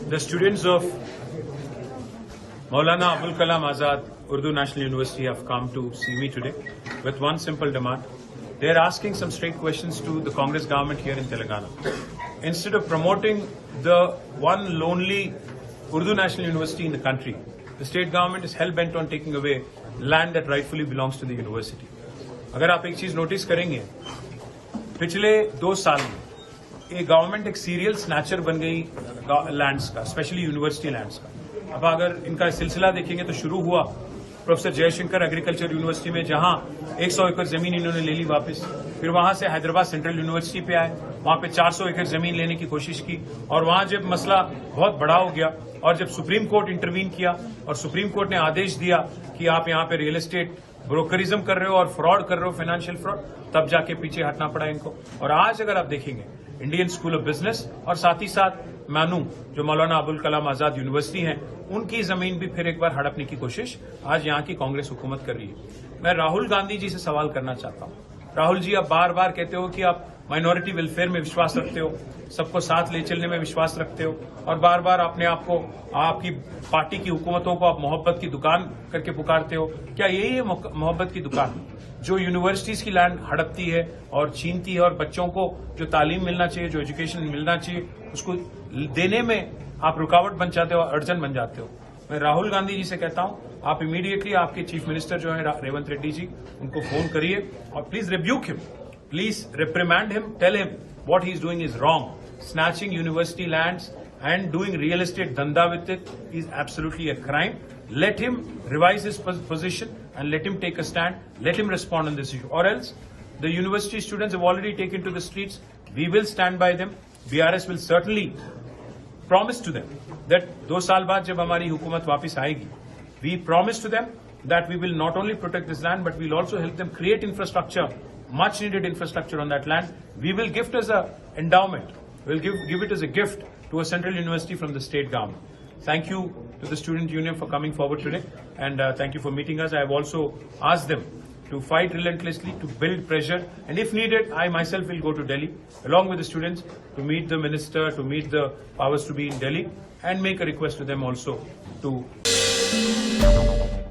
The students of Maulana Abul Kalam Azad Urdu National University have come to see me today with one simple demand. They are asking some straight questions to the Congress government here in Telangana. Instead of promoting the one lonely Urdu National University in the country, the state government is hell-bent on taking away land that rightfully belongs to the university. अगर आप एक चीज notice करेंगे, पिछले 2 साल में ये government एक सीरियल स्नैचर बन गई लैंड्स का, स्पेशली यूनिवर्सिटी लैंड्स का। अब अगर इनका सिलसिला देखेंगे तो शुरू हुआ प्रोफेसर जयशंकर एग्रीकल्चर यूनिवर्सिटी में, जहां 100 एकड़ जमीन इन्होंने ले ली वापस। फिर वहां से हैदराबाद सेंट्रल यूनिवर्सिटी पे आए, वहां पे 400 एकड़ जमीन लेने की कोशिश की, और वहां जब मसला बहुत बड़ा हो गया और जब सुप्रीम कोर्ट इंटरवीन किया और सुप्रीम कोर्ट ने आदेश दिया कि आप यहां पे रियल एस्टेट ब्रोकरिज्म कर रहे हो और फ्रॉड कर रहे हो, फाइनेंशियल फ्रॉड, तब जाके पीछे हटना पड़ा इनको। और आज अगर आप देखेंगे इंडियन स्कूल ऑफ बिजनेस और साथ ही साथ मानू जो मौलाना अबुल कलाम आजाद यूनिवर्सिटी है, उनकी जमीन भी फिर एक बार हड़पने की कोशिश आज यहां की कांग्रेस हुकूमत कर रही है। मैं राहुल गांधी जी से सवाल करना चाहता हूं। राहुल जी, आप बार बार कहते हो कि आप माइनॉरिटी वेलफेयर में विश्वास रखते हो, सबको साथ ले चलने में विश्वास रखते हो, और बार बार अपने आप को, आपकी पार्टी की हुकूमतों को आप मोहब्बत की दुकान करके पुकारते हो। क्या यही है मोहब्बत की दुकान जो यूनिवर्सिटीज की लैंड हड़पती है और छीनती है, और बच्चों को जो तालीम मिलना चाहिए, जो एजुकेशन मिलना चाहिए, उसको देने में आप रुकावट बन जाते हो, अड़चन बन जाते हो? मैं राहुल गांधी जी से कहता हूं, आप इमीडिएटली आपके चीफ मिनिस्टर जो है रेवंत रेड्डी जी, उनको फोन करिए और please rebuke him, please reprimand him, tell him what he is doing is wrong. Snatching university lands and doing real estate dhanda with it is absolutely a crime. Let him revise his position and let him take a stand. Let him respond on this issue. Or else, the university students have already taken to the streets. We will stand by them. BRS will certainly promise to them that 2 साल बाद जब हमारी हुकूमत वापस आएगी, we promise to them that we will not only protect this land, but we will also help them create infrastructure, much needed infrastructure on that land. We will gift as a endowment. We'll give it as a gift to a central university from the state government. Thank you to the student union for coming forward today, and thank you for meeting us. I have also asked them to fight relentlessly, to build pressure, and if needed, I myself will go to Delhi along with the students to meet the minister, to meet the powers to be in Delhi, and make a request to them also to